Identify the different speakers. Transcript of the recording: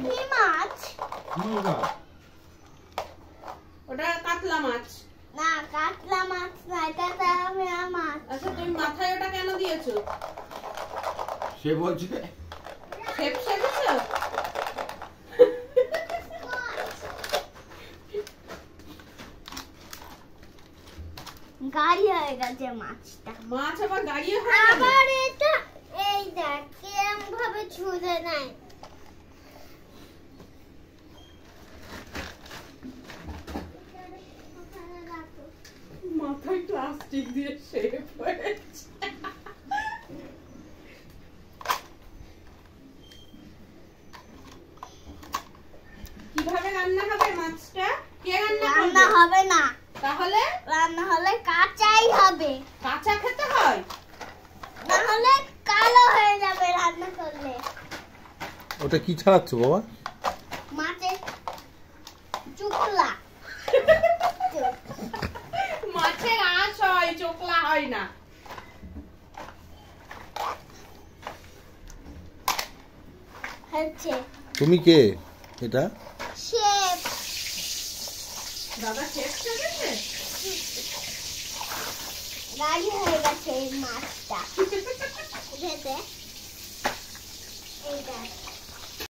Speaker 1: কি মাছ?
Speaker 2: ওটা কাতলা মাছ।
Speaker 1: না, কাতলা মাছ না, এটা তেলাপিয়া মাছ।
Speaker 2: আচ্ছা, তুমি মাথায় ওটা কেন দিয়েছো?
Speaker 3: সে বলছে
Speaker 2: শেপ সেজেছো?
Speaker 1: গাড়ি হয়ে গেছে মাছটা।
Speaker 2: মাছ আবার গাড়িয়ে হয়ে গেল?
Speaker 1: আবার এটা এই দেখ কেমন ভাবে ছুঁড়ে নেয়।
Speaker 2: মাথায় প্লাস্টিক দিয়ে শেপ হয়েছে। কিভাবে রান্না হবে মাছটা? কে রান্না করবে?
Speaker 1: রান্না হবে না,
Speaker 2: তাহলে
Speaker 1: রান্না হলে কাঁচাই হবে,
Speaker 2: কাঁচা খেতে হয়।
Speaker 1: না হলে কালো হয়ে যাবে রান্না করলে।
Speaker 4: ওটা কি ছাড়াচ্ছ বাবা?
Speaker 1: মাছের চুকলা।
Speaker 2: মাছের আঁশ হয়, চোকলা হয় না।
Speaker 1: হচ্ছে
Speaker 4: তুমি কে এটা?
Speaker 1: শেপ।
Speaker 2: দাদা শেপ সেজেছে?
Speaker 1: গাড়ি হয়ে গেছে এই মাছটা। খেতে এই দেখ